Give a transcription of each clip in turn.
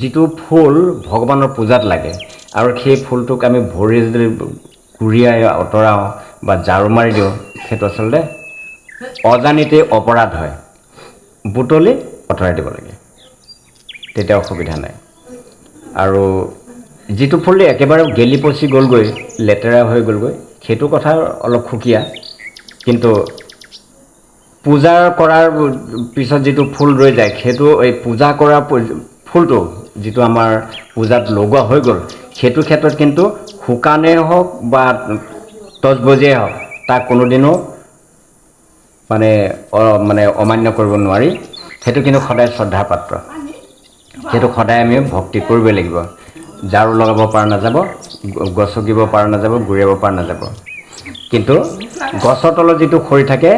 যিটো ফুল ভগৱানৰ পূজাত লাগে আৰু সেই ফুলটোক আমি ভৰি যদি ঘূৰিয়াই আঁতৰাওঁ বা ঝাৰু মাৰি দিওঁ সেইটো আচলতে অজানিতে অপৰাধ হয়। বুটলি আঁতৰাই দিব লাগে, তেতিয়া অসুবিধা নাই। আৰু যিটো ফুল একেবাৰে গেলি পচি গ'লগৈ, লেতেৰা হৈ গ'লগৈ, সেইটো কথা অলপ সুকীয়া। কিন্তু পূজাৰ কৰাৰ পিছত যিটো ফুল ৰৈ যায়, সেইটো এই পূজা কৰা ফুলটো যিটো আমাৰ পূজাত লগোৱা হৈ গ'ল, সেইটো ক্ষেত্ৰত কিন্তু শুকানেই হওক বা তজবজিয়াই হওক, তাক কোনোদিনো মানে অমান্য কৰিব নোৱাৰি। সেইটো কিন্তু সদায় শ্ৰদ্ধাৰ পাত্ৰ, সেইটো সদায় আমি ভক্তি কৰিবই লাগিব। ঝাৰু লগাব পৰা নাযাব, গছকিব পৰা নাযাব, গুৰিয়াব পৰা নাযাব। কিন্তু গছৰ তলত যিটো খৰি থাকে,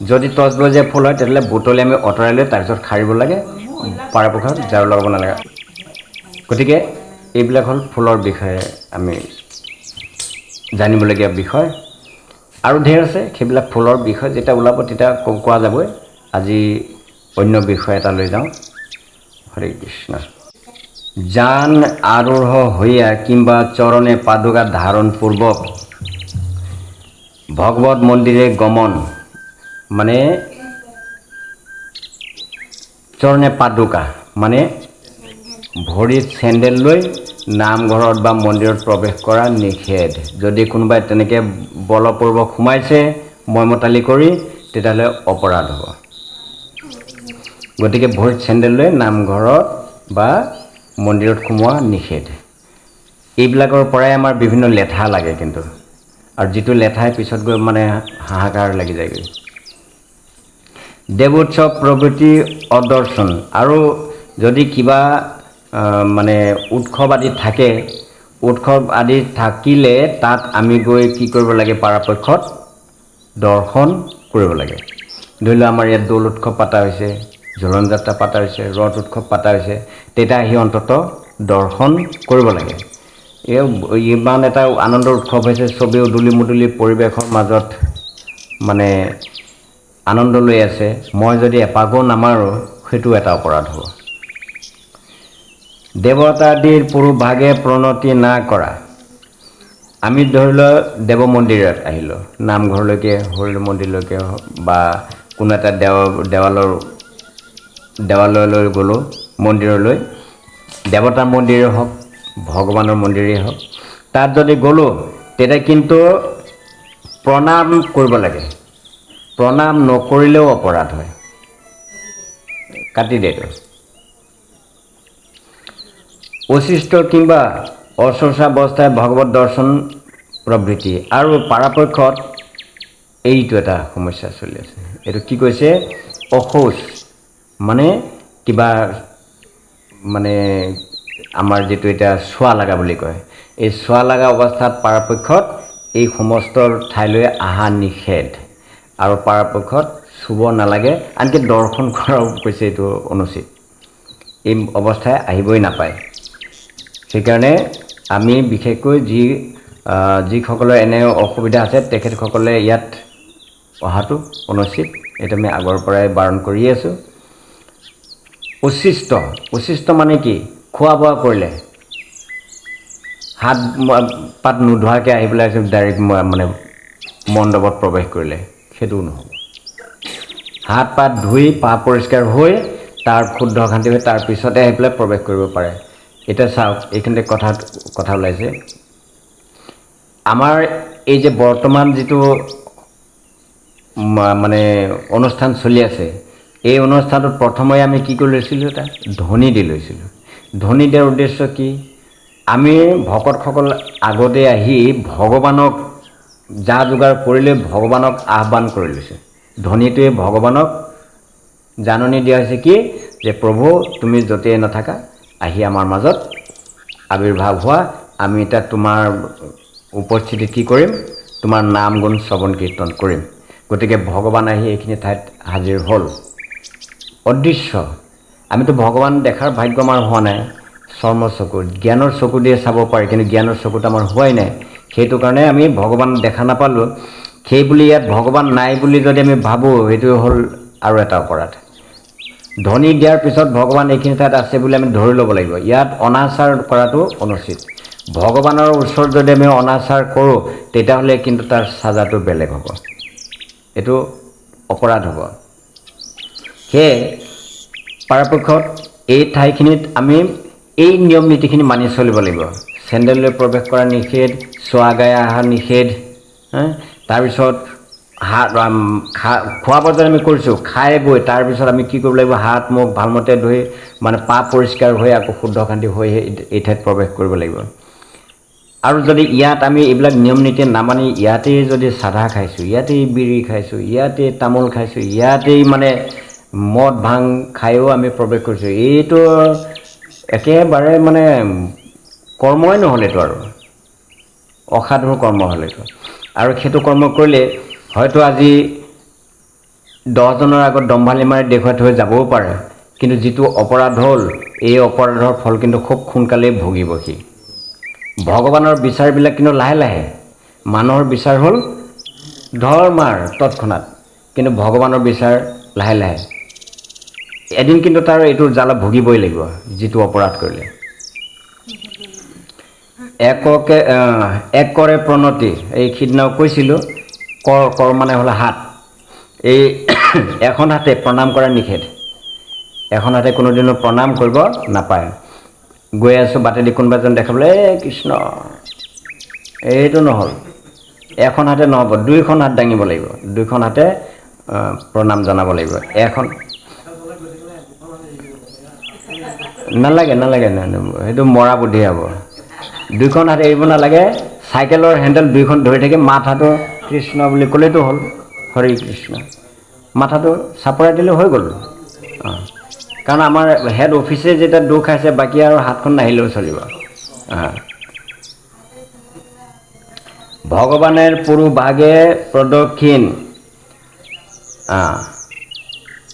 যদি তজবজীয়া ফুল হয় তেতিয়াহ'লে বুটলি আমি আঁতৰাই লৈ তাৰপিছত সাৰিব লাগে, পৰাপক্ষত ঝাৰু লগাব নালাগে। গতিকে এইবিলাক হ'ল ফুলৰ বিষয়ে আমি জানিবলগীয়া বিষয়। আৰু ঢেৰ আছে, সেইবিলাক ফুলৰ বিষয় যেতিয়া ওলাব তেতিয়া কোৱা যাবই। আজি অন্য বিষয় এটা লৈ যাওঁ। হৰে কৃষ্ণ। জান আৰোহ হইয়া কিংবা চৰণে পাদুকা ধাৰণ পূৰ্বক ভগবত মন্দিৰে গমন, মানে চৰণে পাদুকা মানে ভৰিত চেণ্ডেল লৈ নামঘৰত বা মন্দিৰত প্ৰৱেশ কৰা নিষেধ। যদি কোনোবাই তেনেকৈ বলপূৰ্বক সোমাইছে মইমতালি কৰি, তেতিয়াহ'লে অপৰাধ হ'ব। গতিকে ভৰিত চেণ্ডেল লৈ নামঘৰত বা মন্দিৰত সোমোৱা নিষেধ। এইবিলাকৰ পৰাই আমাৰ বিভিন্ন লেঠা লাগে কিন্তু, আৰু যিটো লেঠাই পিছত গৈ মানে হাহাকাৰ লাগি যায়গৈ। দেৱোৎসৱ প্ৰভৃতি অদৰ্শন, আৰু যদি কিবা মানে উৎসৱ আদি থাকে, উৎসৱ আদি থাকিলে তাত আমি গৈ কি কৰিব লাগে, পৰাপক্ষত দৰ্শন কৰিব লাগে। ধৰি লওক আমাৰ ইয়াত দৌল উৎসৱ পতা হৈছে, ঝুলন যাত্ৰা পতা হৈছে, ৰথ উৎসৱ পতা হৈছে, তেতিয়া আহি অন্ততঃ দৰ্শন কৰিব লাগে। ইমান এটা আনন্দৰ উৎসৱ হৈছে, চবেই উদুলি মুদুলি পৰিৱেশৰ মাজত মানে আনন্দ লৈ আছে, মই যদি এপাকো নামাৰোঁ সেইটো এটা অপৰাধ হ'ব। দেৱতাদিৰ পুৰুভাগে প্ৰণতি না কৰা, আমি ধৰি লওক দেৱ মন্দিৰত আহিলোঁ, নামঘৰলৈকে হৰি মন্দিৰলৈকে বা কোনো এটা দেৱালয়লৈ গ'লোঁ, মন্দিৰলৈ, দেৱতাৰ মন্দিৰেই হওক ভগৱানৰ মন্দিৰেই হওক, তাত যদি গ'লোঁ তেতিয়া কিন্তু প্ৰণাম কৰিব লাগে। প্ৰণাম নকৰিলেও অপৰাধ হয়। কাটি দে এইটো। অশিষ্ট কিংবা অশোচাৱস্থাই ভগৱত দৰ্শন প্ৰভৃতি, আৰু পৰাপক্ষত এইটো এটা সমস্যা চলি আছে। এইটো কি কৈছে, অশৌচ মানে কিবা মানে আমাৰ যিটো এতিয়া চোৱা লগা বুলি কয়, এই চোৱা লগা অৱস্থাত পৰাপক্ষত এই সমস্ত ঠাইলৈ অহা নিষেধ, আৰু পৰাপক্ষত চুব নালাগে, আনকি দৰ্শন কৰাও কৈছে এইটো অনুচিত। এই অৱস্থাই আহিবই নাপায়। সেইকাৰণে আমি বিশেষকৈ যিসকলৰ এনে অসুবিধা আছে তেখেতসকলে ইয়াত অহাটো অনুচিত। এইটো আমি আগৰ পৰাই বাৰণ কৰি আছোঁ। উচ্ছিষ্ট মানে কি, খোৱা বোৱা কৰিলে হাত পাত নোধোৱাকৈ আহি পেলাই ডাইৰেক্ট মানে মণ্ডপত প্ৰৱেশ কৰিলে সেইটোও নহ'ব। হাত পাত ধুই পা পৰিষ্কাৰ হৈ তাৰ শুদ্ধ শান্তি হৈ তাৰপিছতে আহি পেলাই প্ৰৱেশ কৰিব পাৰে। এতিয়া চাওক, এইখিনিতে কথা ওলাইছে, আমাৰ এই যে বৰ্তমান যিটো মানে অনুষ্ঠান চলি আছে, এই অনুষ্ঠানটোত প্ৰথমে আমি কি কৰি লৈছিলোঁ, এটা ধ্বনি দি লৈছিলোঁ। ধ্বনি দিয়াৰ উদ্দেশ্য কি, আমি ভকতসকল আগতে আহি ভগৱানক যা যোগাৰ কৰিলে ভগৱানক আহ্বান কৰি লৈছে। ধ্বনিটোৱে ভগৱানক জাননী দিয়া হৈছে কি, যে প্ৰভু তুমি য'তেই নাথাকা আহি আমাৰ মাজত আৱিৰ্ভাৱ হোৱা, আমি এতিয়া তোমাৰ উপস্থিতিত কি কৰিম, তোমাৰ নাম গুণ শ্ৰৱণ কীৰ্তন কৰিম। গতিকে ভগৱান আহি এইখিনি ঠাইত হাজিৰ হ'ল। অদৃশ্য, আমিতো ভগৱান দেখাৰ ভাগ্য আমাৰ হোৱা নাই। চৰ্ম চকু, জ্ঞানৰ চকু দিয়ে চাব পাৰি, কিন্তু জ্ঞানৰ চকুত আমাৰ হোৱাই নাই। সেইটো কাৰণে আমি ভগৱান দেখা নাপালোঁ। সেই বুলি ইয়াত ভগৱান নাই বুলি যদি আমি ভাবোঁ, সেইটো হ'ল আৰু এটা অপৰাধ। ধ্বনি দিয়াৰ পিছত ভগৱান এইখিনি ঠাইত আছে বুলি আমি ধৰি ল'ব লাগিব। ইয়াত অনাচাৰ কৰাটো অনুচিত। ভগৱানৰ ওচৰত যদি আমি অনাচাৰ কৰোঁ তেতিয়াহ'লে কিন্তু তাৰ চাজাটো বেলেগ হ'ব, এইটো অপৰাধ হ'ব। সেয়ে পৰাপক্ষত এই ঠাইখিনিত আমি এই নিয়ম নীতিখিনি মানি চলিব লাগিব। চেণ্ডেল লৈ প্ৰৱেশ কৰা নিষেধ, চোৱা গাই অহা নিষেধ। তাৰপিছত খোৱা বোৱা আমি কৰিছোঁ, খাই বৈ তাৰপিছত আমি কি কৰিব লাগিব, হাত মুখ ভালমতে ধুই মানে পাপ পৰিষ্কাৰ হৈ আকৌ শুদ্ধ শান্তি হৈ এই ঠাইত প্ৰৱেশ কৰিব লাগিব। আৰু যদি ইয়াত আমি এইবিলাক নিয়ম নীতি নামানি ইয়াতেই যদি চাধা খাইছোঁ, ইয়াতেই বিড়ি খাইছোঁ, ইয়াতেই তামোল খাইছোঁ, ইয়াতেই মানে মদ ভাং খায়ো আমি প্ৰৱেশ কৰিছোঁ, এইটো একেবাৰে মানে কৰ্মই নহ'ল, এইটো আৰু অসাধুৰ কৰ্ম হ'ল এইটো। আৰু সেইটো কৰ্ম কৰিলে হয়তো আজি 10জনৰ আগত দম্ভালি মাৰি দেখুৱাই থৈ যাবও পাৰে, কিন্তু যিটো অপৰাধ হ'ল এই অপৰাধৰ ফল কিন্তু খুব সোনকালেই ভুগিব সি। ভগৱানৰ বিচাৰবিলাক কিন্তু লাহে লাহে, মানুহৰ বিচাৰ হ'ল ধৰ্মাৰ তৎক্ষণাত, কিন্তু ভগৱানৰ বিচাৰ লাহে লাহে। এদিন কিন্তু তাৰ এইটো জ্বালা ভুগিবই লাগিব যিটো অপৰাধ কৰিলে। এক কৰে প্ৰণতি, এই সিদিনাও কৈছিলোঁ, কৰ মানে হ'ল হাত। এই এখন হাতে প্ৰণাম কৰা নিষেধ, এখন হাতে কোনোদিনো প্ৰণাম কৰিব নাপায়। গৈ আছোঁ বাটেদি কোনোবা এজন দেখাবলৈ কৃষ্ণ, এইটো নহ'ল। এখন হাতে নহ'ব, 2খন হাত দাঙিব লাগিব, 2খন হাতে প্ৰণাম জনাব লাগিব। এখন নালাগে সেইটো মৰা বুদ্ধি হ'ব। 2খন হাত এৰিব নালাগে, চাইকেলৰ হেণ্ডেল 2খন ধৰি থাকি মাথাটো কৃষ্ণ বুলি ক'লেতো হ'ল, হৰি কৃষ্ণ, মাথাটো চাপৰাই দিলে হৈ গ'ল। কাৰণ আমাৰ হেড অফিচে যেতিয়া দুখ খাইছে, বাকী আৰু হাতখন নাহিলেও চলিব। ভগৱানেৰ পুৰুভাগে প্ৰদক্ষিণ।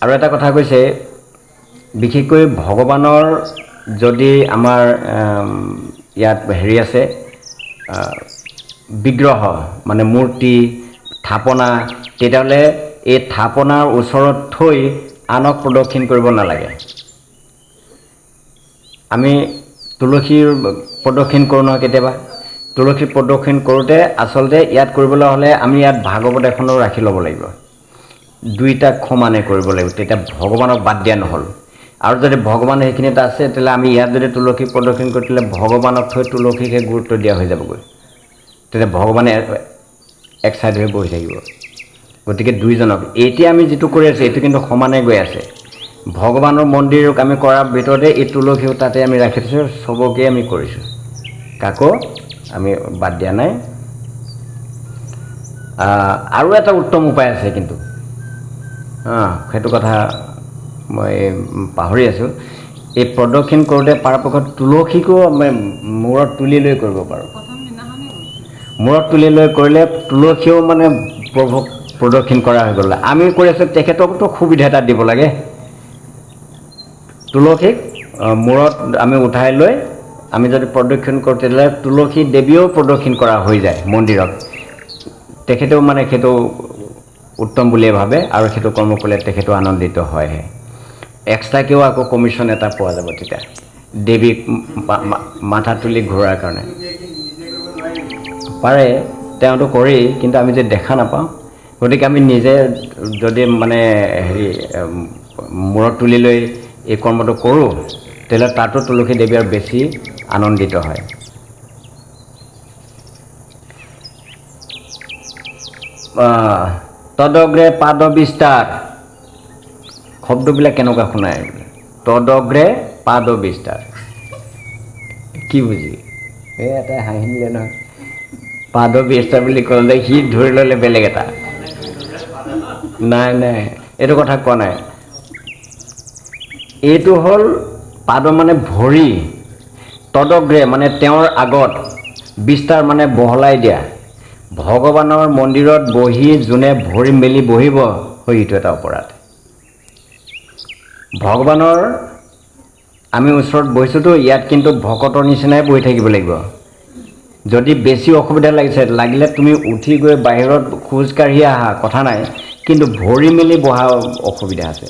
আৰু এটা কথা কৈছে, বিশেষকৈ ভগৱানৰ যদি আমাৰ ইয়াত হেৰি আছে, বিগ্ৰহ মানে মূৰ্তি থাপনা, তেতিয়াহ'লে এই থাপনাৰ ওচৰত থৈ আনক প্ৰদক্ষিণ কৰিব নালাগে। আমি তুলসীৰ প্ৰদক্ষিণ কৰোঁ নহয় কেতিয়াবা, তুলসী প্ৰদক্ষিণ কৰোঁতে আচলতে ইয়াত কৰিবলৈ হ'লে আমি ইয়াত ভাগৱত এখনো ৰাখি ল'ব লাগিব, 2টাক সমানে কৰিব লাগিব, তেতিয়া ভগৱানক বাদ দিয়া নহ'ল। আৰু যদি ভগৱান সেইখিনিত আছে তেতিয়াহ'লে আমি ইয়াত যদি তুলসী প্ৰদক্ষিণ কৰি তেতিয়াহ'লে ভগৱানক থৈ তুলসীকে গুৰুত্ব দিয়া হৈ যাবগৈ, তেতিয়া ভগৱানে এক চাইড হৈ বহি থাকিব। গতিকে 2জনক এতিয়া আমি যিটো কৰি আছোঁ এইটো কিন্তু সমানে গৈ আছে। ভগৱানৰ মন্দিৰক আমি কৰাৰ ভিতৰতে এই তুলসীও তাতে আমি ৰাখি থৈছোঁ, চবকে আমি কৰিছোঁ, কাকো আমি বাদ দিয়া নাই। আৰু এটা উত্তম উপায় আছে কিন্তু, সেইটো কথা মই পাহৰি আছোঁ। এই প্ৰদক্ষিণ কৰোঁতে পৰাপক্ষত তুলসীকো মূৰত তুলি লৈ কৰিব পাৰোঁ। মূৰত তুলি লৈ কৰিলে তুলসীও মানে প্ৰভুক প্ৰদক্ষিণ কৰা হৈ গ'ল। আমি কৰি আছোঁ, তেখেতকতো সুবিধা এটা দিব লাগে। তুলসীক মূৰত আমি উঠাই লৈ আমি যদি প্ৰদক্ষিণ কৰোঁ তেতিয়াহ'লে তুলসী দেৱীও প্ৰদক্ষিণ কৰা হৈ যায় মন্দিৰত। তেখেতেও মানে সেইটো উত্তম বুলিয়ে ভাবে আৰু সেইটো কৰ্ম কৰিলে তেখেতো আনন্দিত হয়হে। এক্সট্ৰাকৈও আকৌ কমিশ্যন এটা পোৱা যাব তেতিয়া দেৱীক মাথা তুলি ঘূৰাৰ কাৰণে। পাৰে, তেওঁতো কৰেই, কিন্তু আমি যে দেখা নাপাওঁ। গতিকে আমি নিজে যদি মানে হেৰি মূৰত তুলি লৈ এই কৰ্মটো কৰোঁ তেতিয়াহ'লে তাতো তুলসী দেৱী আৰু বেছি আনন্দিত হয়। তদগ্ৰে পাদ বিস্তাৰ, শব্দবিলাক কেনেকুৱা শুনায়, তদগ্ৰে পাদ বিস্তাৰ, কি বুজি এই এটা হাঁহি দিলে নহয়। পাদ বিস্তাৰ বুলি ক'লে সি ধৰি ল'লে বেলেগ এটা, নাই এইটো কথা কোৱা নাই। এইটো হ'ল পাদ মানে ভৰি, তদগ্ৰে মানে তেওঁৰ আগত, বিস্তাৰ মানে বহলাই দিয়া। ভগৱানৰ মন্দিৰত বহি যোনে ভৰি মেলি বহিব, সেইটো এটা অপৰাধ। ভগৱানৰ আমি ওচৰত বহিছোঁতো, ইয়াত কিন্তু ভকতৰ নিচিনাই বহি থাকিব লাগিব। যদি বেছি অসুবিধা লাগিলে তুমি উঠি গৈ বাহিৰত খোজকাঢ়ি আহা, কথা নাই, কিন্তু ভৰি মেলি বহা অসুবিধা আছে।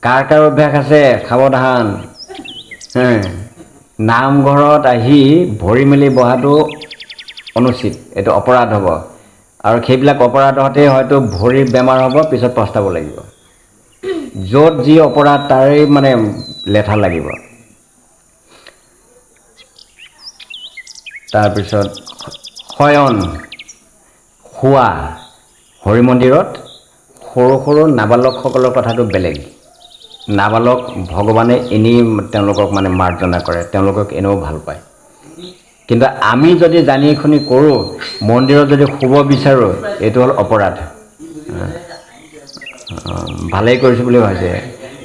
কাৰ কাৰ অভ্যাস আছে সাৱধান। নামঘৰত আহি ভৰি মেলি বহাটো অনুচিত, এইটো অপৰাধ হ'ব। আৰু সেইবিলাক অপৰাধ হওঁতে হয়তো ভৰিৰ বেমাৰ হ'ব, পিছত পস্তাব লাগিব। য'ত যি অপৰাধ তাৰেই মানে লেঠা লাগিব। তাৰপিছত শয়ন, শোৱা। হৰি মন্দিৰত সৰু সৰু নাবালকসকলৰ কথাটো বেলেগ। নাবালক ভগৱানে এনেই তেওঁলোকক মানে মাৰ্জনা কৰে, তেওঁলোকক এনেও ভাল পায়। কিন্তু আমি যদি জানি শুনি কৰোঁ, মন্দিৰত যদি শুব বিচাৰোঁ, এইটো হ'ল অপৰাধ। ভালেই কৰিছোঁ বুলি ভাবিছে।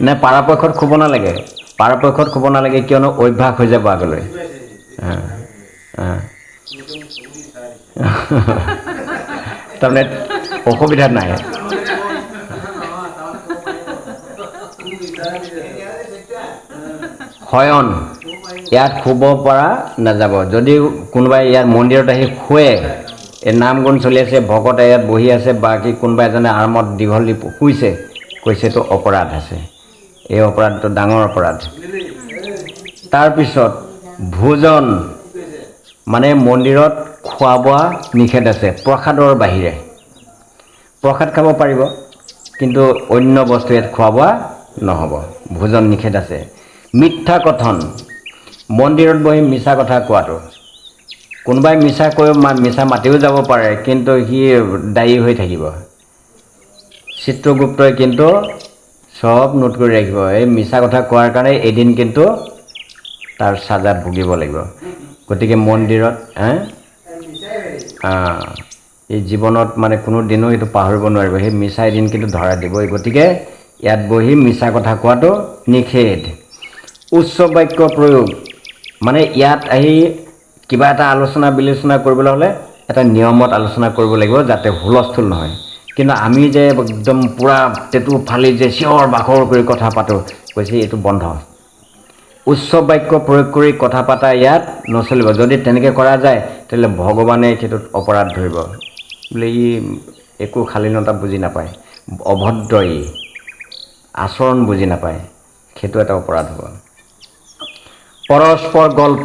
নে পৰাপক্ষত শুব নালাগে, পৰাপক্ষত শুব নালাগে, কিয়নো অভ্যাস হৈ যাব আগলৈ। তাৰমানে অসুবিধা নাই। শয়ন, ইয়াত শুব পৰা নাযাব। যদি কোনোবাই ইয়াত মন্দিৰত আহি শুৱে, এই নাম গুণ চলি আছে, ভকত ইয়াত বহি আছে, বাকী কোনোবা এজনে আৰামত দীঘল দি শুইছে, কৈছে এইটো অপৰাধ আছে। এই অপৰাধটো ডাঙৰ অপৰাধ। তাৰপিছত ভোজন, মানে মন্দিৰত খোৱা বোৱা নিষেধ আছে, প্ৰসাদৰ বাহিৰে। প্ৰসাদ খাব পাৰিব, কিন্তু অন্য বস্তু ইয়াত খোৱা বোৱা নহ'ব, ভোজন নিষেধ আছে। মিথ্যা কথন, মন্দিৰত বহি মিছা কথা কোৱাটো। কোনোবাই মিছা কৈ মিছা মাতিও যাব পাৰে, কিন্তু সি দায়ী হৈ থাকিব। চিত্ৰগুপ্তই কিন্তু চব নোট কৰি ৰাখিব। এই মিছা কথা কোৱাৰ কাৰণে এদিন কিন্তু তাৰ চাজা ভুগিব লাগিব। গতিকে মন্দিৰত এই জীৱনত মানে কোনো দিনো এইটো পাহৰিব নোৱাৰিব, সেই মিছা এদিন কিন্তু ধৰা দিবই। গতিকে ইয়াত বহি মিছা কথা কোৱাটো নিষেধ। উচ্চ বাক্য প্ৰয়োগ, মানে ইয়াত আহি কিবা এটা আলোচনা বিলোচনা কৰিবলৈ হ'লে এটা নিয়মত আলোচনা কৰিব লাগিব, যাতে হুলস্থুল নহয়। কিন্তু আমি যে একদম পূৰা টেটু ফালি যে চিঞৰ বাখৰ কৰি কথা পাতোঁ, কৈছে এইটো বন্ধ। উচ্চ বাক্য প্ৰয়োগ কৰি কথা পতা ইয়াত নচলিব। যদি তেনেকৈ কৰা যায়, তেতিয়াহ'লে ভগৱানে সেইটোত অপৰাধ ধৰিব, বোলে ই একো শালীনতা বুজি নাপায়, অভদ্ৰ, ই আচৰণ বুজি নাপায়, সেইটো এটা অপৰাধ হ'ব। পৰস্পৰ গল্প,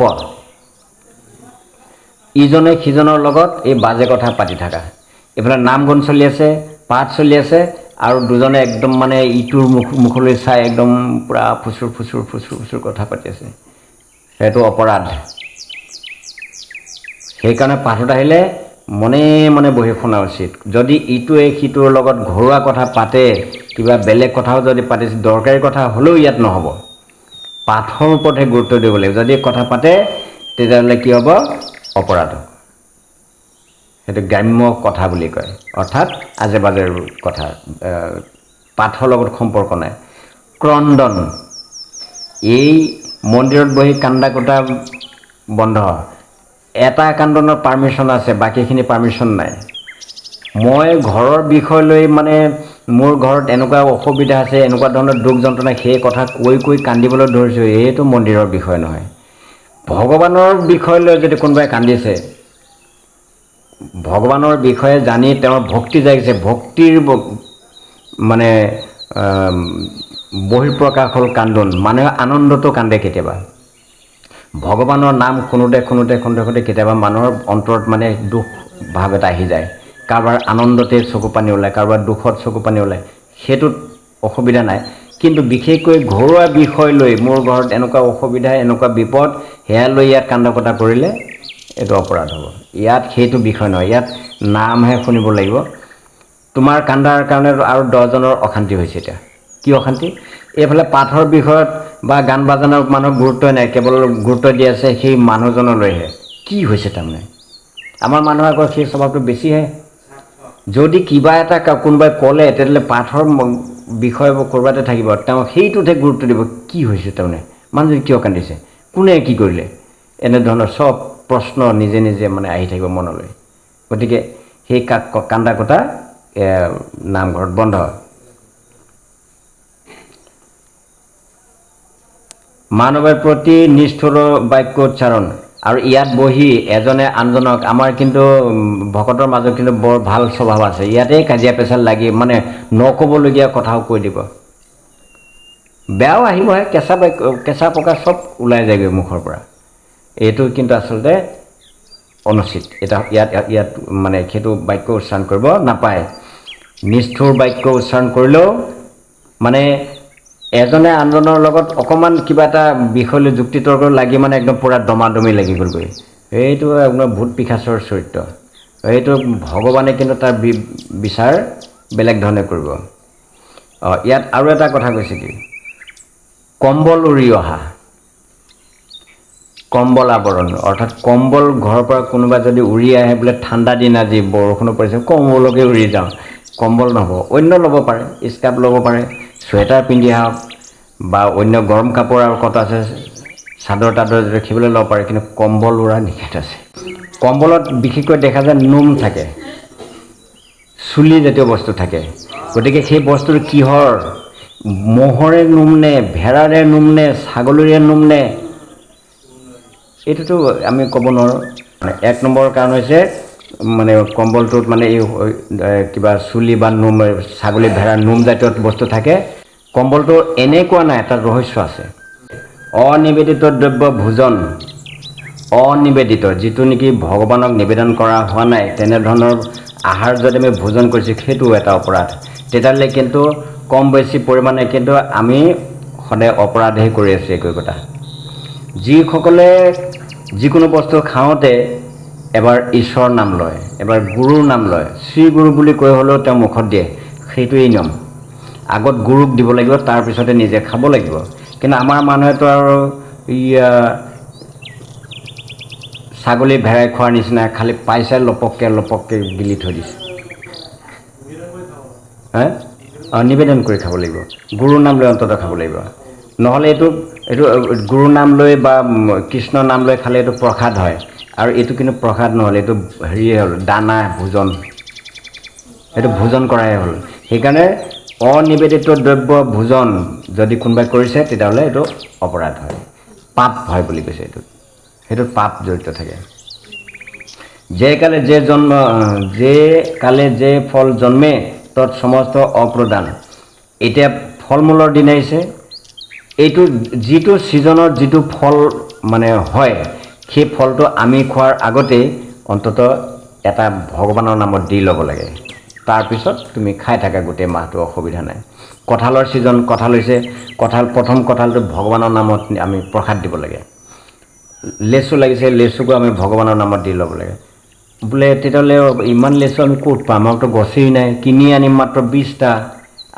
ইজনে সিজনৰ লগত এই বাজে কথা পাতি থকা। এইফালে নাম গুণ চলি আছে, পাঠ চলি আছে, আৰু দুজনে একদম মানে ইটোৰ মুখলৈ চাই একদম পূৰা ফুচুৰ ফুচুৰ ফুচুৰ ফুচুৰ কথা পাতি আছে, সেইটো অপৰাধ। সেইকাৰণে পাঠত আহিলে মনে মনে বহি শুনা উচিত। যদি ইটোৱে সিটোৰ লগত ঘৰুৱা কথা পাতে, কিবা বেলেগ কথাও যদি পাতিছে, দৰকাৰী কথা হ'লেও ইয়াত নহ'ব, পাঠৰ ওপৰতহে গুৰুত্ব দিব লাগিব। যদি কথা পাতে, তেতিয়াহ'লে কি হ'ব? অপৰাধ হ'ব। সেইটো গ্ৰাম্য কথা বুলি কয়, অৰ্থাৎ আজে বাজে কথা, পাঠৰ লগত সম্পৰ্ক নাই। ক্ৰন্দন, এই মন্দিৰত বহি কান্দা কোটা বন্ধ। এটা কান্দনৰ পাৰ্মিশ্যন আছে, বাকীখিনি পাৰ্মিশ্যন নাই। মই ঘৰৰ বিষয় লৈ মানে মোৰ ঘৰত এনেকুৱা অসুবিধা আছে, এনেকুৱা ধৰণৰ দুখ যন্ত্ৰণা, সেই কথা কৈ কৈ কান্দিবলৈ ধৰিছোঁ, এইটো মন্দিৰৰ বিষয় নহয়। ভগৱানৰ বিষয় লৈ যদি কোনোবাই কান্দিছে, ভগৱানৰ বিষয়ে জানি তেওঁৰ ভক্তি জাগিছে, ভক্তিৰ মানে বহিঃপ্ৰকাশ হ'ল কান্দোন। মানুহে আনন্দতো কান্দে কেতিয়াবা, ভগৱানৰ নাম শুনোতে শুনোতে শুনোতে শুনোতে কেতিয়াবা মানুহৰ অন্তৰত মানে দুখ ভাৱ এটা আহি যায়। কাৰোবাৰ আনন্দতে চকু পানী ওলায়, কাৰোবাৰ দুখত চকু পানী ওলায়, সেইটোত অসুবিধা নাই। কিন্তু বিশেষকৈ ঘৰুৱা বিষয় লৈ, মোৰ ঘৰত এনেকুৱা অসুবিধা, এনেকুৱা বিপদ, সেয়া লৈ ইয়াত কান্দা কটা কৰিলে এইটো অপৰাধ হ'ব। ইয়াত সেইটো বিষয় নহয়, ইয়াত নামহে শুনিব লাগিব। তোমাৰ কান্দাৰ কাৰণে আৰু 10জনৰ অশান্তি হৈছে। এতিয়া কি অশান্তি? এইফালে পাঠৰ বিষয়ত বা গান বাজানৰ মানুহক গুৰুত্বই নাই, কেৱল গুৰুত্ব দি আছে সেই মানুহজনলৈহে। কি হৈছে তাৰমানে? আমাৰ মানুহৰ আগত সেই স্বভাৱটো বেছিহে। যদি কিবা এটা কোনোবাই ক'লে, তেতিয়াহ'লে পাঠৰ বিষয় ক'ৰবাতে থাকিব, তেওঁ সেইটোতহে গুৰুত্ব দিব। কি হৈছে তাৰমানে? মানুহজনে কিয় কান্দিছে? কোনে কি কৰিলে? এনেধৰণৰ চব প্ৰশ্ন নিজে নিজে মানে আহি থাকিব মনলৈ। গতিকে সেই কান্দা কটা নামঘৰত বন্ধ। মানৱৰ প্ৰতি নিষ্ঠুৰ বাক্য উচ্চাৰণ, আৰু ইয়াত বহি এজনে আনজনক, আমাৰ কিন্তু ভকতৰ মাজত কিন্তু বৰ ভাল স্বভাৱ আছে, ইয়াতেই কাজিয়া পেচাল লাগি মানে নক'বলগীয়া কথাও কৈ দিব। বেয়াও আহিবহে, কেঁচা পকা চব ওলাই যায়গৈ মুখৰ পৰা। এইটো কিন্তু আচলতে অনুচিত। ইয়াত মানে সেইটো বাক্য উচ্চাৰণ কৰিব নাপায়। নিষ্ঠুৰ বাক্য উচ্চাৰণ কৰিলেও মানে এজনে আনজনৰ লগত অকণমান কিবা এটা বিষয় লৈ যুক্তি তৰ্ক লাগি মানে একদম পূৰা দমাদমি লাগি গ'লগৈ। এইটো আপোনাৰ ভূত পিশাচৰ চৰিত্ৰ। এইটো ভগৱানে কিন্তু তাৰ বিচাৰ বেলেগ ধৰণে কৰিব। ইয়াত আৰু এটা কথা কৈছে কি, কম্বল উৰি অহা, কম্বল আৱৰণ, অৰ্থাৎ কম্বল ঘৰৰ পৰা কোনোবা যদি উৰি আহে বোলে ঠাণ্ডা দিন আজি বৰষুণো পৰিছে, কম্বলকে উৰি যাওঁ। কম্বল নহ'ব, অন্য ল'ব পাৰে, স্কাৰ্ফ ল'ব পাৰে, চুৱেটাৰ পিন্ধি আহক বা অন্য গৰম কাপোৰ আৰু কটা আছে, চাদৰ তাদৰ ৰাখিবলৈ ল'ব পাৰে, কিন্তু কম্বল উৰা নিষেধ আছে। কম্বলত বিশেষকৈ দেখা যায় নোম থাকে, চুলি জাতীয় বস্তু থাকে। গতিকে সেই বস্তুটো কিহৰ, ম'হৰে নোম নে, ভেড়াৰে নোম নে, ছাগলীৰে নোম নে, এইটোতো আমি ক'ব নোৱাৰোঁ। এক নম্বৰ কাৰণ হৈছে মানে কম্বলটোত মানে এই কিবা চুলি বা নোম, ছাগলী ভেড়াৰ নোম জাতীয় বস্তু থাকে। কম্বলটো এনেকুৱা নাই, এটা ৰহস্য আছে। অনিবেদিত দ্ৰব্য ভোজন, অনিবেদিত যিটো নেকি ভগৱানক নিবেদন কৰা হোৱা নাই তেনেধৰণৰ আহাৰ যদি আমি ভোজন কৰিছোঁ, সেইটো এটা অপৰাধ। তেতিয়াহ'লে কিন্তু কম বেছি পৰিমাণে কিন্তু আমি সদায় অপৰাধহে কৰি আছোঁ। একো যিসকলে যিকোনো বস্তু খাওঁতে এবাৰ ঈশ্বৰৰ নাম লয়, এবাৰ গুৰুৰ নাম লয়, শ্ৰী গুৰু বুলি কৈ হ'লেও তেওঁ মুখত দিয়ে, সেইটোৱেই নিয়ম। আগত গুৰুক দিব লাগিব, তাৰপিছতে নিজে খাব লাগিব। কিন্তু আমাৰ মানুহেতো আৰু ছাগলী ভেড়াই খোৱাৰ নিচিনা খালি পাইছে লপককৈ গিলি থৈ দিছে। নিবেদন কৰি খাব লাগিব, গুৰুৰ নাম লৈ অন্ততঃ খাব লাগিব। নহ'লে এইটো গুৰুৰ নাম লৈ বা কৃষ্ণৰ নাম লৈ খালে এইটো প্ৰসাদ হয়, আৰু এইটো কিন্তু প্ৰসাদ নহ'ল, এইটো হেৰিয়ে হ'ল, দানা ভোজন, এইটো ভোজন কৰাই হ'ল। সেইকাৰণে অনিবেদিত দ্ৰব্য ভোজন যদি কোনোবাই কৰিছে তেতিয়াহ'লে এইটো অপৰাধ হয়, পাপ হয় বুলি কৈছে। সেইটোত পাপ জড়িত থাকে। যে কালে যে ফল জন্মে তৎ সমস্ত অপ্ৰদান। এতিয়া ফল মূলৰ দিন আহিছে, এইটো যিটো ছিজনত যিটো ফল মানে হয়, সেই ফলটো আমি খোৱাৰ আগতেই অন্ততঃ এটা ভগৱানৰ নামত দি ল'ব লাগে। তাৰপিছত তুমি খাই থাকা গোটেই মাহটো, অসুবিধা নাই। কঁঠালৰ ছিজন, কঁঠাল হৈছে, প্ৰথম কঁঠালটো ভগৱানৰ নামত আমি প্ৰসাদ দিব লাগে। লেচু লাগিছে, লেচুকো আমি ভগৱানৰ নামত দি ল'ব লাগে। বোলে তেতিয়াহ'লে ইমান লেচু আমি ক'ত পাম, আমাৰতো গছেই নাই, কিনি আনিম মাত্ৰ 20টা,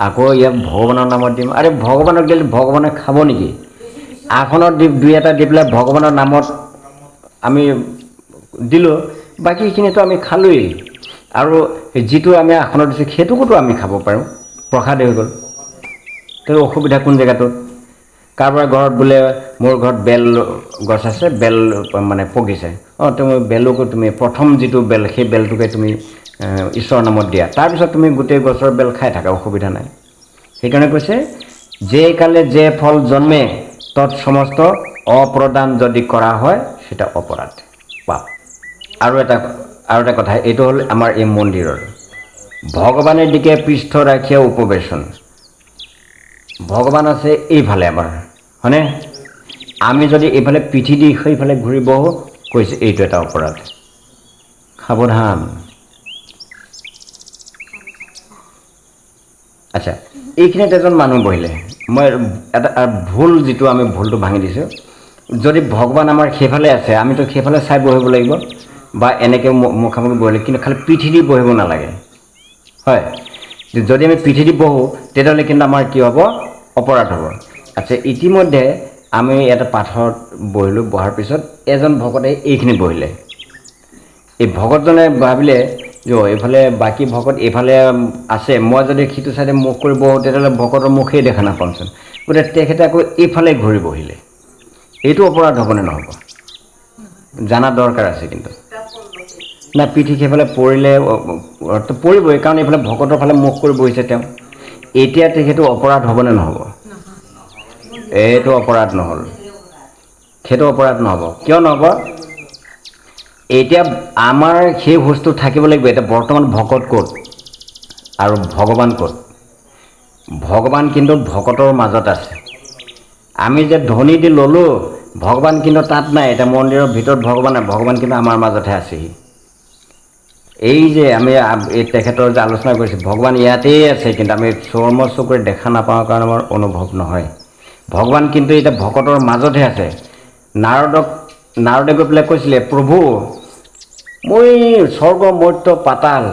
আকৌ ইয়াক ভগৱানৰ নামত দিম। আৰে ভগৱানক দিলে ভগৱানে খাব নেকি? আসনত দুই এটা দি পেলাই ভগৱানৰ নামত আমি দিলোঁ, বাকীখিনিতো আমি খালোৱেই। আৰু যিটো আমি আসনত দিছোঁ সেইটোকোতো আমি খাব পাৰোঁ, প্ৰসাদ হৈ গ'ল। তো অসুবিধা কোন জেগাটোত? কাৰোবাৰ ঘৰত বোলে, মোৰ ঘৰত বেল গছ আছে, বেল মানে পকিছে, তুমি বেলকো তুমি প্ৰথম যিটো বেল, সেই বেলটোকে তুমি ঈশ্বৰৰ নামত দিয়া, তাৰপিছত তুমি গোটেই গছৰ বেল খাই থাকা, অসুবিধা নাই। সেইকাৰণে কৈছে, যে কালে যে ফল জন্মে তৎ সমস্ত অপ্ৰদান যদি কৰা হয় সেটা অপৰাধ, পাপ। আৰু এটা কথা, এইটো হ'ল আমাৰ এই মন্দিৰৰ ভগৱানেৰ দিকে পৃষ্ঠ ৰাখিয়া উপবেশন। ভগৱান আছে এইফালে আমাৰ, হয়নে? আমি যদি এইফালে পিঠি দি সেইফালে ঘূৰি বহোঁ, কৈছে এইটো এটা অপৰাধ, সাৱধান। আচ্ছা, এইখিনিত এজন মানুহ বহিলে, মই এটা ভুল, যিটো আমি ভুলটো ভাঙি দিছোঁ। যদি ভগৱান আমাৰ সেইফালে আছে, আমিতো সেইফালে চাই বহিব লাগিব, বা এনেকৈ মুখামুখি বহিলে, কিন্তু খালি পিঠি দি বহিব নালাগে, হয়? যদি আমি পিঠি দি বহোঁ তেতিয়াহ'লে কিন্তু আমাৰ কি হ'ব, অপৰাধ হ'ব। আচ্ছা, ইতিমধ্যে আমি এটা পাথৰত বহিলোঁ, বহাৰ পিছত এজন ভকতে এইখিনি বহিলে। এই ভকতজনে ভাবিলে যে এইফালে বাকী ভকত এইফালে আছে, মই যদি সিটো চাইডে মুখ কৰি বহোঁ তেতিয়াহ'লে ভকতৰ মুখেই দেখা নাপামচোন। গতিকে তেখেতে আকৌ এইফালে ঘূৰি বহিলে। এইটো অপৰাধ হ'বনে নহ'ব? জানা দৰকাৰ আছে কিন্তু। না, পিঠি সেইফালে পৰিবই, কাৰণ এইফালে ভকতৰ ফালে মুখ কৰি বহিছে তেওঁ। এতিয়া তেখেতো অপৰাধ হ'বনে নহ'ব? এইটো অপৰাধ নহ'ল, সেইটো অপৰাধ নহ'ব। কিয় নহ'ব? এতিয়া আমাৰ সেই বস্তু থাকিব লাগিব। এতিয়া বৰ্তমান ভকত ক'ত আৰু ভগৱান ক'ত? ভগৱান কিন্তু ভকতৰ মাজত আছে। আমি যে ধ্বনি দি ল'লোঁ ভগৱান কিন্তু তাত নাই। এতিয়া মন্দিৰৰ ভিতৰত ভগৱান কিন্তু আমাৰ মাজতহে আছেহি। এই যে আমি এই তেখেতৰ যে আলোচনা কৰিছোঁ ভগৱান ইয়াতেই আছে, কিন্তু আমি চকুৰে দেখা নাপাওঁ কাৰণে আমাৰ অনুভৱ নহয়। ভগৱান কিন্তু এতিয়া ভকতৰ মাজতহে আছে। নাৰদে গৈ পেলাই কৈছিলে, প্ৰভু মই স্বৰ্গ মৰ্ত্য পাতাল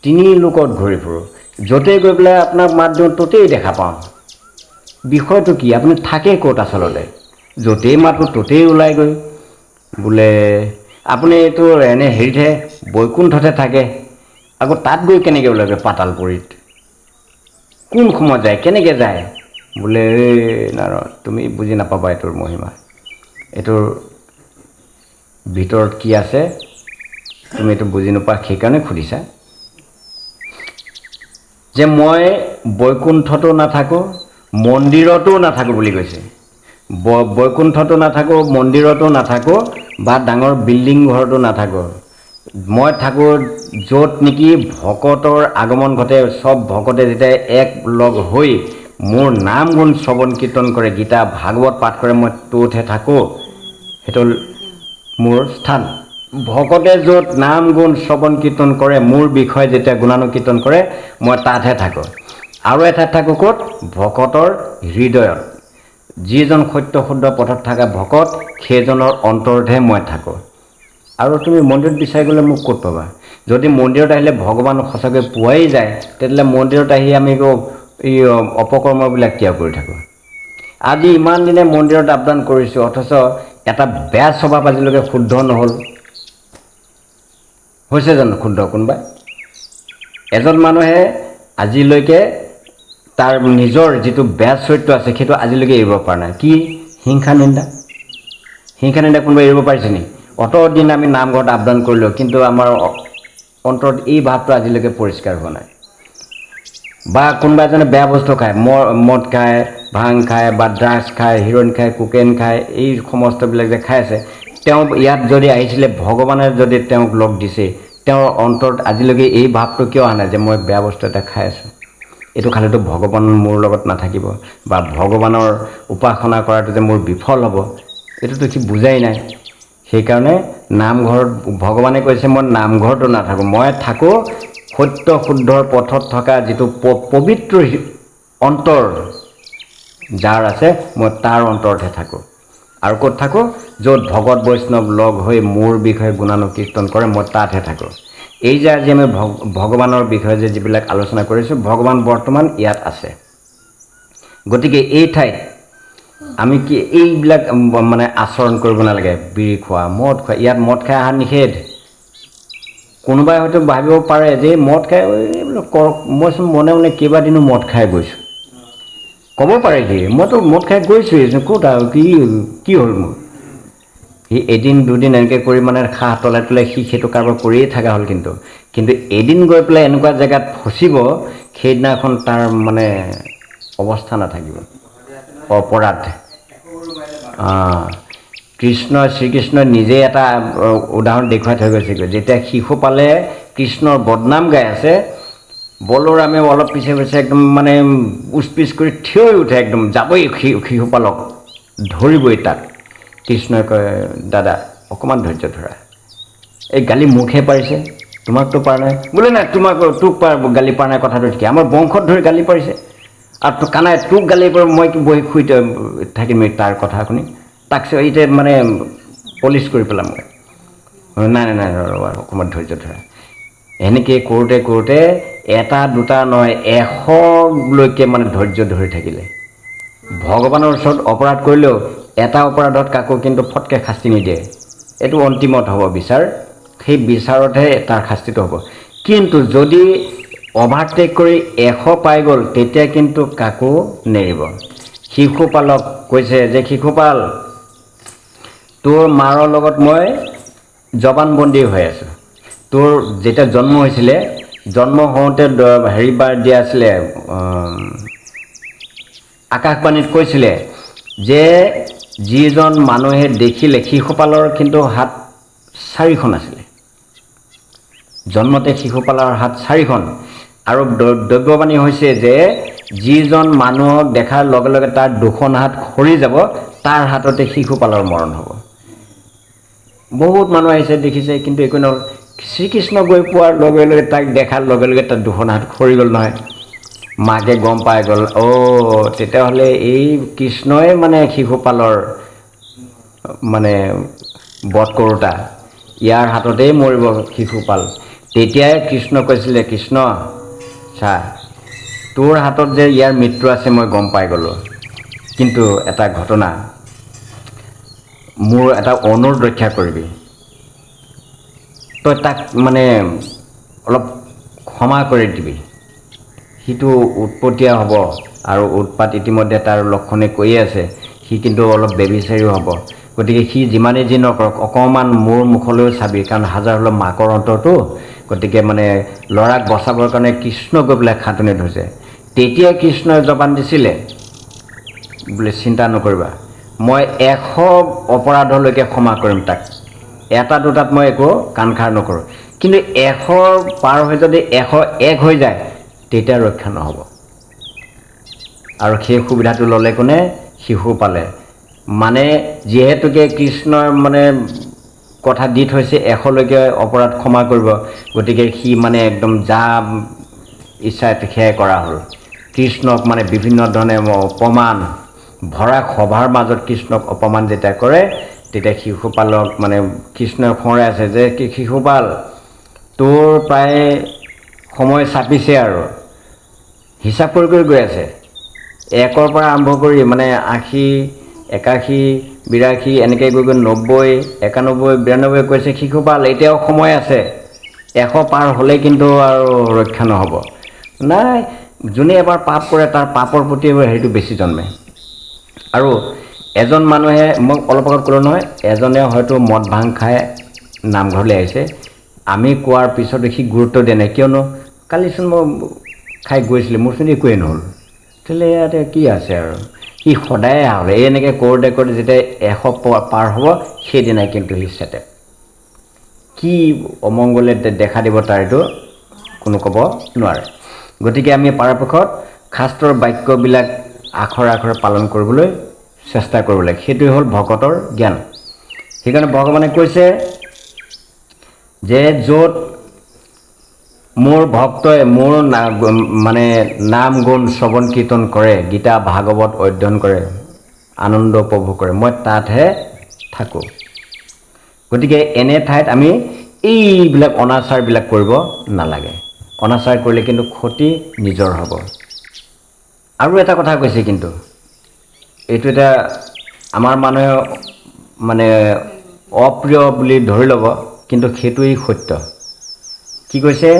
তিনি লোকত ঘূৰি ফুৰোঁ, য'তেই গৈ পেলাই আপোনাক মাত দিওঁ ত'তেই দেখা পাওঁ। বিষয়টো কি? আপুনি থাকে ক'ত আচলতে? য'তেই মাতো ত'তেই ওলাই গৈ বোলে আপুনি এইটো এনে হেৰিতহে বৈকুণ্ঠতে থাকে, আকৌ তাত গৈ কেনেকৈ ওলাই গৈ পাতালপুৰীত? কোন সময়ত যায়, কেনেকৈ যায়? বোলে এই নাৰদ তুমি বুজি নাপাবা এইটোৰ মহিমা, এইটোৰ ভিতৰত কি আছে তুমি এইটো বুজি নোপোৱা, সেইকাৰণে সুধিছা যে মই বৈকুণ্ঠতো নাথাকোঁ মন্দিৰতো নাথাকোঁ বুলি কৈছে। বৈকুণ্ঠতো নাথাকোঁ, মন্দিৰতো নাথাকোঁ, বা ডাঙৰ বিল্ডিং ঘৰতো নাথাকোঁ। মই থাকোঁ য'ত নেকি ভকতৰ আগমন ঘটে। চব ভকতে যেতিয়া এক লগ হৈ মোৰ নাম গুণ শ্ৰৱণ কীৰ্তন কৰে, গীতা ভাগৱত পাঠ কৰে, মই ত'তহে থাকোঁ। সেইটো মোৰ স্থান। ভকতে য'ত নাম গুণ শ্ৰৱণ কীৰ্তন কৰে, মোৰ বিষয়ে যেতিয়া গুণানুকীৰ্তন কৰে, মই তাতহে থাকোঁ। আৰু এঠাইত থাকোঁ ক'ত? ভকতৰ হৃদয়ত। যিজন সত্য শুদ্ধ পথত থকা ভকত, সেইজনৰ অন্তৰতহে মই থাকোঁ। আৰু তুমি মন্দিৰত বিচাৰি গ'লে মোক ক'ত পাবা? যদি মন্দিৰত আহিলে ভগৱান সঁচাকৈ পোৱাই যায়, তেতিয়াহ'লে মন্দিৰত আহি আমি এই অপকৰ্মবিলাক কিয় কৰি থাকোঁ? আজি ইমান দিনে মন্দিৰত আবদান কৰিছোঁ, অথচ এটা বেয়া স্বভাৱ আজিলৈকে শুদ্ধ নহ'ল। হৈছে জানো শুদ্ধ কোনোবাই? এজন মানুহে আজিলৈকে তাৰ নিজৰ যিটো বেয়া চৰিত্ৰ আছে সেইটো আজিলৈকে এৰিব পৰা নাই। কি? হিংসা নিন্দা কোনোবাই এৰিব পাৰিছে নেকি? অত দিন আমি নামঘৰত আবদান কৰিলোঁ, কিন্তু আমাৰ অন্তৰত এই ভাৱটো আজিলৈকে পৰিষ্কাৰ হোৱা নাই। বা কোনোবা এজনে বেয়া বস্তু খায়, মদ খায়, ভাং খায়, বা ড্ৰাগছ খায়, হিৰইন খায়, কোকেন খায়, এই সমস্তবিলাক যে খাই আছে, তেওঁ ইয়াত যদি আহিছিলে, ভগৱানে যদি তেওঁক লগ দিছে, তেওঁৰ অন্তৰত আজিলৈকে এই ভাৱটো কিয় অহা নাই যে মই বেয়া বস্তু এটা খাই আছোঁ, এইটো খালেতো ভগৱান মোৰ লগত নাথাকিব, বা ভগৱানৰ উপাসনা কৰাটো যে মোৰ বিফল হ'ব, এইটোতো সি বুজাই নাই। সেইকাৰণে নামঘৰত ভগৱানে কৈছে মই নামঘৰতো নাথাকোঁ, মই থাকোঁ সত্য শুদ্ধৰ পথত থকা যিটো পবিত্ৰ অন্তৰ যাৰ আছে, মই তাৰ অন্তৰতহে থাকোঁ। আৰু ক'ত থাকোঁ? য'ত ভকত বৈষ্ণৱ লগ হৈ মোৰ বিষয়ে গুণানুকীৰ্তন কৰে, মই তাতহে থাকোঁ। এই যে আজি আমি ভগৱানৰ বিষয়ে যে যিবিলাক আলোচনা কৰিছোঁ, ভগৱান বৰ্তমান ইয়াত আছে। গতিকে এই ঠাইত আমি কি এইবিলাক মানে আচৰণ কৰিব নালাগে? বিড়ি খোৱা, মদ খোৱা, ইয়াত মদ খাই অহা নিষেধ। কোনোবাই হয়তো ভাবিব পাৰে যে মদ খাই এইবিলাক কৰক, মইচোন মনে মনে কেইবাদিনো মদ খাই গৈছোঁ। ক'ব পাৰে কি মইতো মদ খাই গৈছোঁৱেই, ক'ত আৰু কি হ'ল মোৰ? সি এদিন দুদিন এনেকৈ কৰি মানে সাহ তলাই তলাই সি সেইটো কাৰোবাৰ কৰিয়ে থকা হ'ল। কিন্তু এদিন গৈ পেলাই এনেকুৱা জেগাত ফচিব, সেইদিনাখন তাৰ মানে অৱস্থা নাথাকিব। অপৰাধ। শ্ৰীকৃষ্ণই নিজে এটা উদাহৰণ দেখুৱাই থৈ গৈছেগৈ। যেতিয়া শিশুপালে কৃষ্ণৰ বদনাম গাই আছে, বলোৰামে অলপ পিছে পিছে একদম মানে উচ পিচ কৰি থিয় হৈ উঠে, একদম যাবই শিশুপালক ধৰিবই তাক। কৃষ্ণই কয়, দাদা অকণমান ধৈৰ্য ধৰা, এই গালি মুখহে পাৰিছে, তোমাকতো পৰা নাই। বোলে নাই, তোক গালি পৰা নাই কথাটো ঠিকে, আমাৰ বংশত ধৰি গালি পাৰিছে, আৰু তোক কানাই তোক গালি পাৰে, মই কি বহি শুই থাকিম তাৰ কথা শুনি? তাক এতিয়া মানে পলিচ কৰি পেলাম মই। নাই ৰ'বা অকণমান ধৈৰ্য ধৰা। এনেকৈ কৰোঁতে কৰোঁতে এটা দুটা নহয় 100লৈকে মানে ধৈৰ্য ধৰি থাকিলে। ভগৱানৰ ওচৰত অপৰাধ কৰিলেও এটা অপৰাধত কাকো কিন্তু ফটকৈ শাস্তি নিদিয়ে। এইটো অন্তিমত হ'ব বিচাৰ, সেই বিচাৰতহে তাৰ শাস্তিটো হ'ব। কিন্তু যদি অভাৰটেক কৰি 100 পাই গ'ল, তেতিয়া কিন্তু কাকো নেৰিব। শিশুপালক কৈছে যে শিশুপাল, তোৰ মাৰৰ লগত মই জবানবন্দী হৈ আছোঁ। তোৰ যেতিয়া জন্ম হৈছিলে, জন্ম হওঁতে বাৰ দিয়া আছিলে, আকাশবাণীত কৈছিলে যে যিজন মানুহে দেখিলে, শিশুপালৰ কিন্তু হাত 4খন আছিলে, জন্মতে শিশুপালৰ হাত 4খন, আৰু দৈৱবাণী হৈছে যে যিজন মানুহক দেখাৰ লগে লগে তাৰ দুখন হাত সৰি যাব তাৰ হাততে শিশুপালৰ মৰণ হ'ব। বহুত মানুহ আহিছে দেখিছে, কিন্তু একো নহ'ল। শ্ৰীকৃষ্ণ গৈ পোৱাৰ লগে লগে তাক দেখাৰ লগে লগে তাৰ দুখন হাত সৰি গ'ল নহয়। মাকে গম পাই গ'ল, তেতিয়াহ'লে এই কৃষ্ণই মানে শিশুপালৰ মানে বধ কৰোঁতা, ইয়াৰ হাততেই মৰিব শিশুপাল। তেতিয়াই কৃষ্ণ কৈছিলে, কৃষ্ণ চা, তোৰ হাতত যে ইয়াৰ মৃত্যু আছে মই গম পাই গ'লোঁ, কিন্তু এটা ঘটনা, মোৰ এটা অনুৰোধ ৰক্ষা কৰিবি। তই তাক মানে অলপ ক্ষমা কৰি দিবি। সিটো উৎপতীয়া হ'ব আৰু উৎপাত ইতিমধ্যে তাৰ লক্ষণে কৈয়ে আছে। সি কিন্তু অলপ বেবিচাৰীও হ'ব। গতিকে সি যিমানেই যি নকৰক অকণমান মোৰ মুখলৈও চাবি, কাৰণ হাজাৰ হ'লেও মাকৰ অন্তৰটো। গতিকে মানে ল'ৰাক বচাবৰ কাৰণে কৃষ্ণ গৈ পেলাই খাটনি ধৰিছে। তেতিয়া কৃষ্ণই জবান দিছিলে বোলে, চিন্তা নকৰিবা, মই 100 অপৰাধলৈকে ক্ষমা কৰিম তাক, এটা দুটাত মই একো কাণখাৰ নকৰোঁ। কিন্তু 100 পাৰ হৈ যদি 101 হৈ যায় তেতিয়া ৰক্ষা নহ'ব। আৰু সেই সুবিধাটো ল'লে কোনে? শিশুপালে। মানে যিহেতুকে কৃষ্ণৰ মানে কথা দি থৈছে 100লৈকে অপৰাধ ক্ষমা কৰিব, গতিকে সি মানে একদম যা ইচ্ছা সেয়াই কৰা হ'ল। কৃষ্ণক মানে বিভিন্ন ধৰণে অপমান, ভৰা সভাৰ মাজত কৃষ্ণক অপমান যেতিয়া কৰে, তেতিয়া শিশুপালক মানে কৃষ্ণই সোঁৱৰাই আছে যে, শিশুপাল তোৰ প্ৰায় সময় চাপিছে আৰু হিচাপ কৰি কৰি গৈ আছে। 1ৰ পৰা আৰম্ভ কৰি মানে 80, 81, 82 এনেকৈ গৈ গৈ 90, 91, 92 কৈছে। শিশুপাল এতিয়াও সময় আছে, 100 পাৰ হ'লেই কিন্তু আৰু ৰক্ষা নহ'ব। নাই, যোনে এবাৰ পাপ কৰে তাৰ পাপৰ প্ৰতি হেৰিটো বেছি জন্মে। আৰু এজন মানুহে, মই অলপ আগত ক'লোঁ নহয়, এজনে হয়তো মদ ভাং খাই নামঘৰলৈ আহিছে, আমি কোৱাৰ পিছতো সি গুৰুত্ব দিয়া নাই। কিয়নো কালিচোন মই খাই গৈছিলোঁ, মোৰচোন একোৱেই নহ'ল, তেতিয়াহ'লে ইয়াতে কি আছে আৰু। সি সদায় আহলে এই এনেকৈ কৰোঁতে কৰোঁতে যেতিয়া 100 পাৰ হ'ব সেইদিনাই কিন্তু সি চেটে। কি অমংগলে দেখা দিব তাৰ এইটো কোনো ক'ব নোৱাৰে। গতিকে আমি পৰাপক্ষত শাস্ত্ৰৰ বাক্যবিলাক আখৰে আখৰে পালন কৰিবলৈ চেষ্টা কৰিব লাগে। সেইটোৱে হ'ল ভকতৰ জ্ঞান। সেইকাৰণে ভগৱানে কৈছে যে, য'ত মোৰ ভক্তই মোৰ মানে নাম গুণ শ্ৰৱণ কীৰ্তন কৰে, গীতা ভাগৱত অধ্যয়ন কৰে, আনন্দ উপভোগ কৰে, মই তাতহে থাকোঁ। গতিকে এনে ঠাইত আমি এইবিলাক অনাচাৰবিলাক কৰিব নালাগে। অনাচাৰ কৰিলে কিন্তু ক্ষতি নিজৰ হ'ব। আৰু এটা কথা কৈছে, কিন্তু এইটো এটা আমাৰ মানুহে মানে অপ্ৰিয় বুলি ধৰি ল'ব, কিন্তু সেইটোৱেই সত্য। কি কৈছে?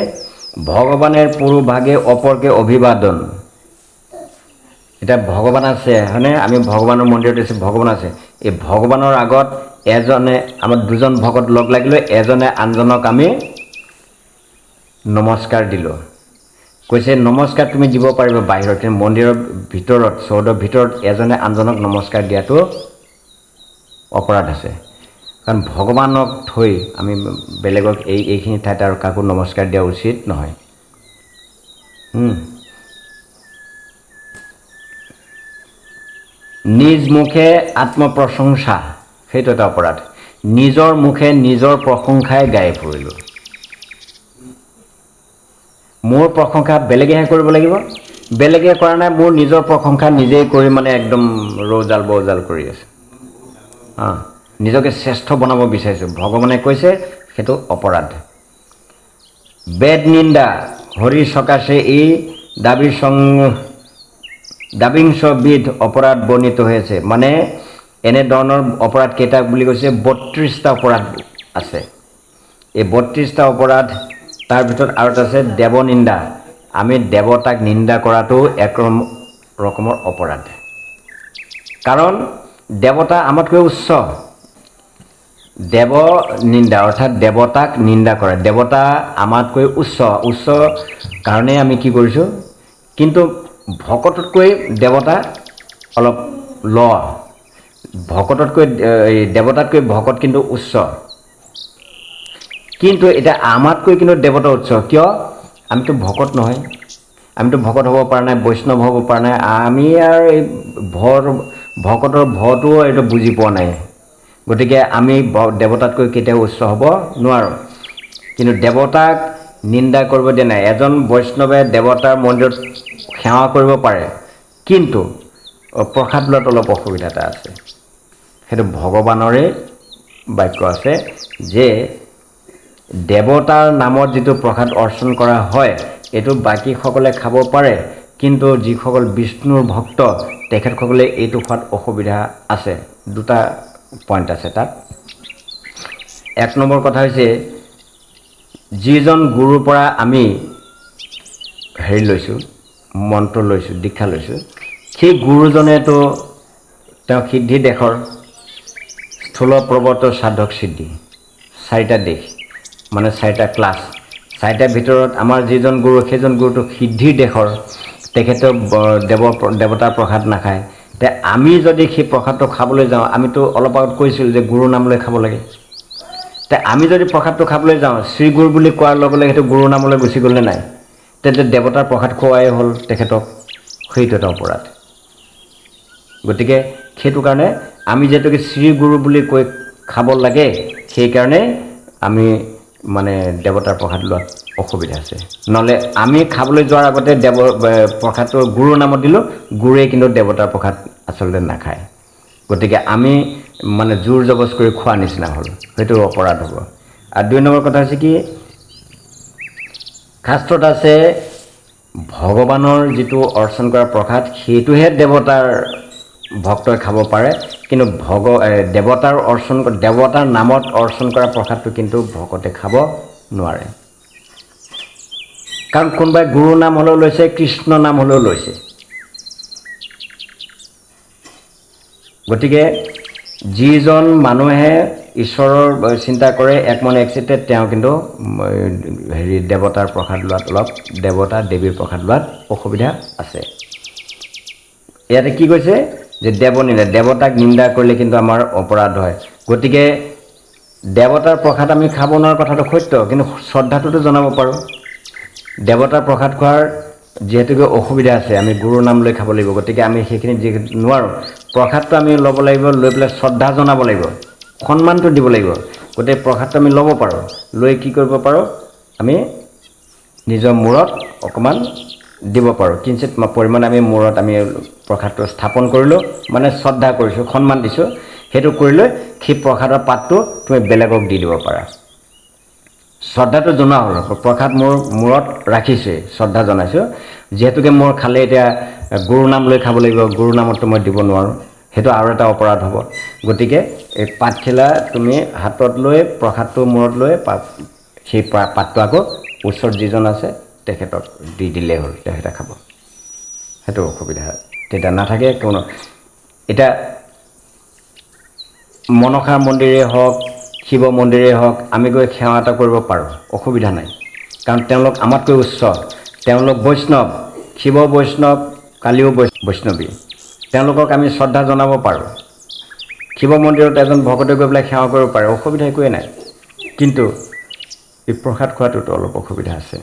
ভগৱানেৰ পুৰোভাগে অপৰকে অভিবাদন। এটা ভগৱান আছে হয়নে? আমি ভগৱানৰ মন্দিৰত আছোঁ, ভগৱান আছে। এই ভগৱানৰ আগত এজনে, আমাৰ দুজন ভকত লগ লাগিলে, এজনে আনজনক আমি নমস্কাৰ দিলোঁ। কৈছে নমস্কাৰ তুমি দিব পাৰিবা বাহিৰত, কিন্তু মন্দিৰৰ ভিতৰত, চৌহদৰ ভিতৰত এজনে আনজনক নমস্কাৰ দিয়াটো অপৰাধ আছে। কাৰণ ভগৱানক থৈ আমি বেলেগক এইখিনি ঠাইত আৰু কাকো নমস্কাৰ দিয়া উচিত নহয়। নিজ মুখে আত্মপ্ৰশংসা, সেইটো এটা অপৰাধ। নিজৰ মুখে নিজৰ প্ৰশংসাই গাই ফুৰিলোঁ। মোৰ প্ৰশংসা বেলেগেহে কৰিব লাগিব, বেলেগে কৰা নাই, মোৰ নিজৰ প্ৰশংসা নিজেই কৰি মানে একদম ৰৌজাল বৌজাল কৰি আছে। নিজকে শ্ৰেষ্ঠ বনাব বিচাৰিছোঁ। ভগৱানে কৈছে সেইটো অপৰাধ। বেদ নিন্দা হৰি সকাশে এই দাবিংশবিধ অপৰাধ বৰ্ণিত হৈ আছে। মানে এনেধৰণৰ অপৰাধ কেইটা বুলি কৈছে? 32টা অপৰাধ আছে। এই 32টা অপৰাধ, তাৰ ভিতৰত আৰু এটা আছে দেৱনিন্দা। আমি দেৱতাক নিন্দা কৰাটো এক ৰকমৰ অপৰাধ। কাৰণ দেৱতা আমাতকৈ উচ্চ। দেৱ নিন্দা অৰ্থাৎ দেৱতাক নিন্দা কৰে। দেৱতা আমাতকৈ উচ্চ, উচ্চ কাৰণেই আমি কি কৰিছোঁ। কিন্তু ভকততকৈ দেৱতা অলপ ল, ভকততকৈ দেৱতাতকৈ ভকত কিন্তু উচ্চ। কিন্তু এতিয়া আমাতকৈ কিন্তু দেৱতা উচ্চ। কিয়? আমিতো ভকত নহয়, আমিতো ভকত হ'ব পৰা নাই, বৈষ্ণৱ হ'ব পৰা নাই, আমি আৰু এই ভকতৰ ভটো এইটো বুজি পোৱা নাই। গতিকে আমি দেৱতাতকৈ কেতিয়াও উচ্চ হ'ব নোৱাৰোঁ। কিন্তু দেৱতাক নিন্দা কৰিব দিয়া নাই। এজন বৈষ্ণৱে দেৱতাৰ মন্দিৰত সেৱা কৰিব পাৰে, কিন্তু প্ৰসাদ লোৱাত অলপ অসুবিধা এটা আছে। সেইটো ভগৱানৰে বাক্য আছে যে দেৱতাৰ নামত যিটো প্ৰসাদ অৰ্চন কৰা হয়, এইটো বাকীসকলে খাব পাৰে, কিন্তু যিসকল বিষ্ণুৰ ভক্ত তেখেতসকলে এইটো খোৱাত অসুবিধা আছে। দুটা পইণ্ট আছে তাত। এক নম্বৰ কথা হৈছে, যিজন গুৰুৰ পৰা আমি লৈছোঁ, মন্ত্ৰ লৈছোঁ, দীক্ষা লৈছোঁ, সেই গুৰুজনেতো তেওঁ সিদ্ধি দেশৰ, স্থূল প্ৰৱৰ্ত সাধক সিদ্ধি, 4টা দিশ, মানে 4টা ক্লাছ। 4টাৰ ভিতৰত আমাৰ যিজন গুৰু, সেইজন গুৰুটো সিদ্ধিৰ দেশৰ, তেখেতে দেৱতাৰ প্ৰসাদ নাখায়। তে আমি যদি সেই প্ৰসাদটো খাবলৈ যাওঁ, আমিতো অলপ আগত কৈছিলোঁ যে গুৰু নাম লৈ খাব লাগে। তে আমি যদি প্ৰসাদটো খাবলৈ যাওঁ, শ্ৰী গুৰু বুলি কোৱাৰ লগে লগে সেইটো গুৰু নামলৈ গুচি গ'লে নাই, তেন্তে দেৱতাৰ প্ৰসাদ খোৱাই হ'ল তেখেতক, সেইটো এটা অপৰাধ। গতিকে সেইটো কাৰণে আমি যিহেতুকে শ্ৰী গুৰু বুলি কৈ খাব লাগে, সেইকাৰণে আমি মানে দেৱতাৰ প্ৰসাদ লোৱাত অসুবিধা আছে। নহ'লে আমি খাবলৈ যোৱাৰ আগতে প্ৰসাদটো গুৰুৰ নামত দিলোঁ, গুৰুৱে কিন্তু দেৱতাৰ প্ৰসাদ আচলতে নাখায়। গতিকে আমি মানে জোৰ জবজ কৰি খোৱাৰ নিচিনা হ'ল, সেইটো অপৰাধ হ'ব। আৰু 2 নম্বৰ কথা হৈছে কি, শাস্ত্ৰত আছে ভগৱানৰ যিটো অৰ্চন কৰা প্ৰসাদ, সেইটোহে দেৱতাৰ ভক্তই খাব পাৰে, কিন্তু দেৱতাৰ নামত অৰ্চন কৰা প্ৰসাদটো কিন্তু ভকতে খাব নোৱাৰে। কাৰণ কোনোবাই গুৰু নাম হ'লেও লৈছে, কৃষ্ণ নাম হ'লেও লৈছে। গতিকে যিজন মানুহে ঈশ্বৰৰ চিন্তা কৰে, এক মনে এক চিত্তে, তেওঁ কিন্তু দেৱতাৰ প্ৰসাদ লোৱাত অলপ, দেৱতা দেৱীৰ প্ৰসাদ লোৱাত অসুবিধা আছে। ইয়াতে কি কৈছে যে দেৱতাক নিন্দা কৰিলে কিন্তু আমাৰ অপৰাধ হয়। গতিকে দেৱতাৰ প্ৰসাদ আমি খাব নোৱাৰা কথাটো সত্য, কিন্তু শ্ৰদ্ধাটোতো জনাব পাৰোঁ। দেৱতাৰ প্ৰসাদ খোৱাৰ যিহেতুকে অসুবিধা আছে, আমি গুৰুৰ নাম লৈ খাব লাগিব। গতিকে আমি সেইখিনি যিহেতু নোৱাৰোঁ, প্ৰসাদটো আমি ল'ব লাগিব, লৈ পেলাই শ্ৰদ্ধা জনাব লাগিব, সন্মানটো দিব লাগিব। গতিকে প্ৰসাদটো আমি ল'ব পাৰোঁ, লৈ কি কৰিব পাৰোঁ, আমি নিজৰ মূৰত অকণমান দিব পাৰোঁ, কিঞ্চিত পৰিমাণে আমি মূৰত আমি প্ৰসাদটো স্থাপন কৰিলোঁ, মানে শ্ৰদ্ধা কৰিছোঁ, সন্মান দিছোঁ। সেইটো কৰি লৈ সেই প্ৰসাদৰ পাতটো তুমি বেলেগক দি দিব পাৰা। শ্ৰদ্ধাটো জনোৱা হ'ল, প্ৰসাদ মোৰ মূৰত ৰাখিছোঁৱেই, শ্ৰদ্ধা জনাইছোঁ। যিহেতুকে মোৰ খালে এতিয়া গুৰু নাম লৈ খাব লাগিব, গুৰু নামততো মই দিব নোৱাৰোঁ, সেইটো আৰু এটা অপৰাধ হ'ব। গতিকে এই পাতখিলা তুমি হাতত লৈ প্ৰসাদটো মূৰত লৈ সেই পাতটো আকৌ ওচৰত যিজন আছে তেখেতক দি দিলেই হ'ল, তেখেতে খাব। সেইটো অসুবিধা তেতিয়া নাথাকে কোনো। এতিয়া মনসা মন্দিৰেই হওক, শিৱ মন্দিৰেই হওক, আমি গৈ সেৱা এটা কৰিব পাৰোঁ, অসুবিধা নাই। কাৰণ তেওঁলোক আমাতকৈ উচ্চ, তেওঁলোক বৈষ্ণৱ, শিৱ বৈষ্ণৱ, কালীও বৈষ্ণৱী, তেওঁলোকক আমি শ্ৰদ্ধা জনাব পাৰোঁ। শিৱ মন্দিৰত এজন ভকতে গৈ পেলাই সেৱা কৰিব পাৰে, অসুবিধা একোৱেই নাই। কিন্তু এই প্ৰসাদ খোৱাটোতো অলপ অসুবিধা আছে।